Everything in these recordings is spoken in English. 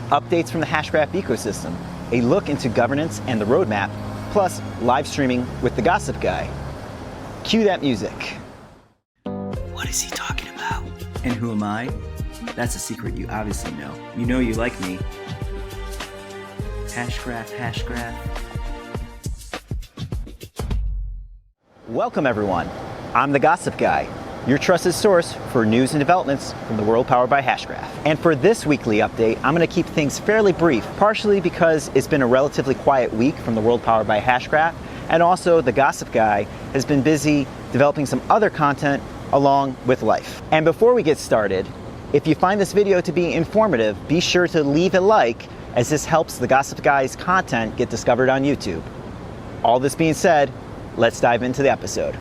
updates from the Hashgraph ecosystem, a look into governance and the roadmap, plus live streaming with the Gossip Guy. Cue that music. What is he talking about? And who am I? That's a secret you obviously know. You know you like me. Hashgraph, Hashgraph. Welcome everyone. I'm the Gossip Guy, your trusted source for news and developments from the world powered by Hashgraph. And for this weekly update, I'm going to keep things fairly brief, partially because it's been a relatively quiet week from the world powered by Hashgraph, and also the Gossip Guy has been busy developing some other content along with life. And before we get started, if you find this video to be informative, be sure to leave a like, as this helps the Gossip Guy's content get discovered on YouTube. All this being said, let's dive into the episode.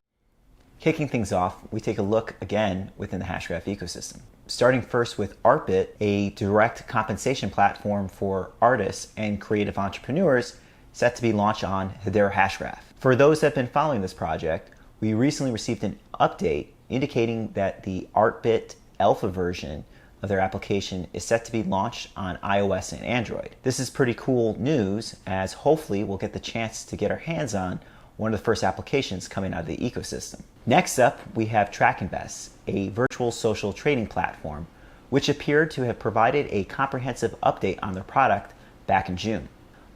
Kicking things off, we take a look again within the Hashgraph ecosystem. Starting first with Artbit, a direct compensation platform for artists and creative entrepreneurs set to be launched on Hedera Hashgraph. For those that have been following this project, we recently received an update indicating that the Artbit alpha version of their application is set to be launched on iOS and Android. This is pretty cool news, as hopefully we'll get the chance to get our hands on one of the first applications coming out of the ecosystem. Next up, we have TrakInvest, a virtual social trading platform, which appeared to have provided a comprehensive update on their product back in June.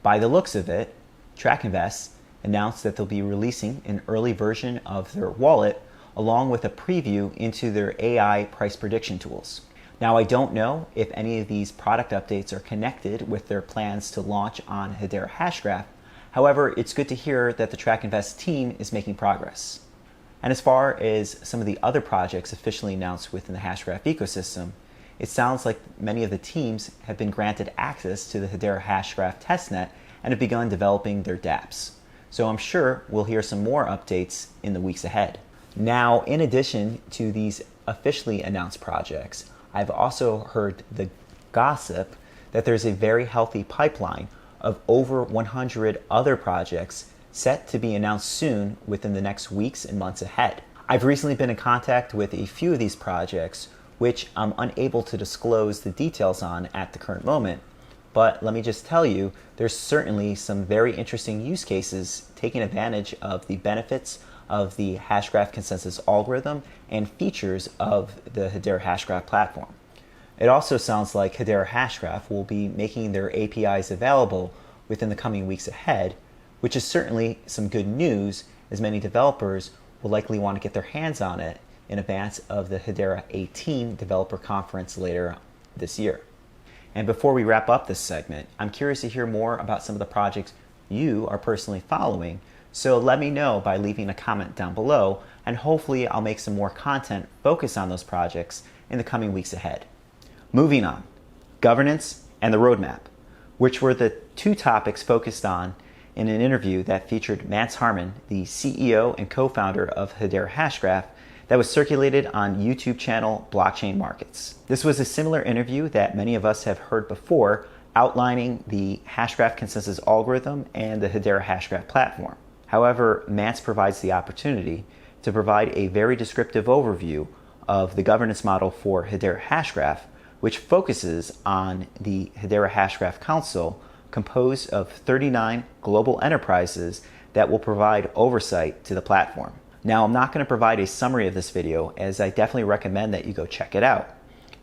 By the looks of it, TrakInvest announced that they'll be releasing an early version of their wallet along with a preview into their AI price prediction tools. Now, I don't know if any of these product updates are connected with their plans to launch on Hedera Hashgraph. However, it's good to hear that the TrakInvest team is making progress. And as far as some of the other projects officially announced within the Hashgraph ecosystem, it sounds like many of the teams have been granted access to the Hedera Hashgraph testnet and have begun developing their dApps. So I'm sure we'll hear some more updates in the weeks ahead. Now, in addition to these officially announced projects, I've also heard the gossip that there's a very healthy pipeline of over 100 other projects set to be announced soon within the next weeks and months ahead. I've recently been in contact with a few of these projects, which I'm unable to disclose the details on at the current moment. But let me just tell you, there's certainly some very interesting use cases taking advantage of the benefits of the Hashgraph consensus algorithm and features of the Hedera Hashgraph platform. It also sounds like Hedera Hashgraph will be making their APIs available within the coming weeks ahead, which is certainly some good news, as many developers will likely want to get their hands on it in advance of the Hedera 18 developer conference later this year. And before we wrap up this segment, I'm curious to hear more about some of the projects you are personally following, so let me know by leaving a comment down below, and hopefully I'll make some more content focused on those projects in the coming weeks ahead. Moving on, governance and the roadmap, which were the two topics focused on in an interview that featured Mance Harmon, the CEO and co-founder of Hedera Hashgraph, that was circulated on YouTube channel Blockchain Marqets. This was a similar interview that many of us have heard before, outlining the Hashgraph consensus algorithm and the Hedera Hashgraph platform. However, Mance provides the opportunity to provide a very descriptive overview of the governance model for Hedera Hashgraph, which focuses on the Hedera Hashgraph Council, composed of 39 global enterprises that will provide oversight to the platform. Now, I'm not going to provide a summary of this video, as I definitely recommend that you go check it out.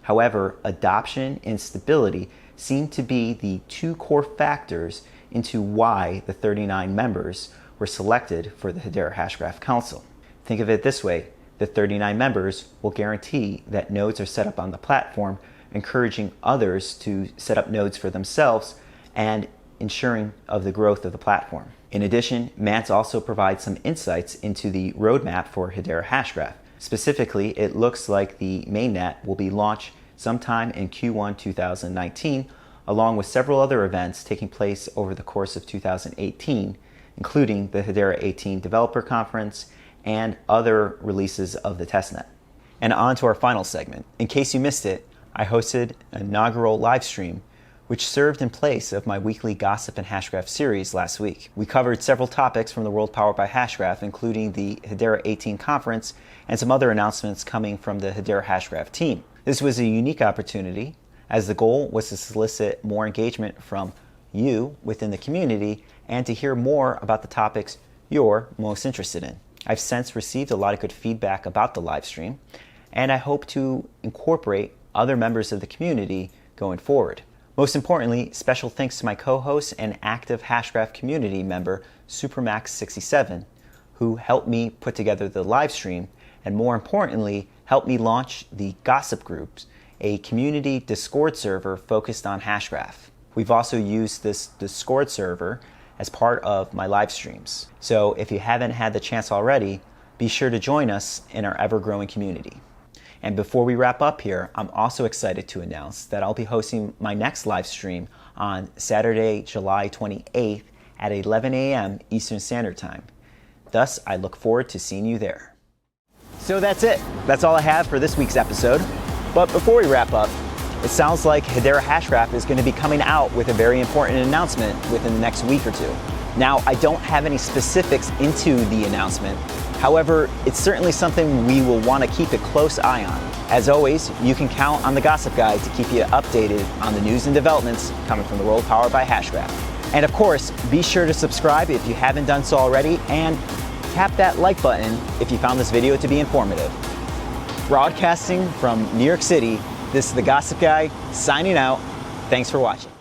However, adoption and stability seem to be the two core factors into why the 39 members were selected for the Hedera Hashgraph Council. Think of it this way: the 39 members will guarantee that nodes are set up on the platform, encouraging others to set up nodes for themselves and ensuring of the growth of the platform. In addition, Mance also provides some insights into the roadmap for Hedera Hashgraph. Specifically, it looks like the mainnet will be launched sometime in Q1 2019, along with several other events taking place over the course of 2018, including the Hedera 18 Developer Conference and other releases of the testnet. And on to our final segment. In case you missed it, I hosted an inaugural live stream, which served in place of my weekly Gossip and Hashgraph series last week. We covered several topics from the world powered by Hashgraph, including the Hedera 18 conference and some other announcements coming from the Hedera Hashgraph team. This was a unique opportunity, as the goal was to solicit more engagement from you within the community and to hear more about the topics you're most interested in. I've since received a lot of good feedback about the live stream, and I hope to incorporate other members of the community going forward. Most importantly, special thanks to my co-host and active Hashgraph community member, Supermax67, who helped me put together the live stream and, more importantly, helped me launch the Gossip Groups, a community Discord server focused on Hashgraph. We've also used this Discord server as part of my live streams. So if you haven't had the chance already, be sure to join us in our ever-growing community. And before we wrap up here, I'm also excited to announce that I'll be hosting my next live stream on Saturday, July 28th at 11 a.m. Eastern Standard Time. Thus, I look forward to seeing you there. So that's it. That's all I have for this week's episode. But before we wrap up, it sounds like Hedera Hashgraph is going to be coming out with a very important announcement within the next week or two. Now, I don't have any specifics into the announcement. However, it's certainly something we will want to keep a close eye on. As always, you can count on the Gossip Guy to keep you updated on the news and developments coming from the world powered by Hashgraph. And of course, be sure to subscribe if you haven't done so already, and tap that like button if you found this video to be informative. Broadcasting from New York City, this is the Gossip Guy signing out. Thanks for watching.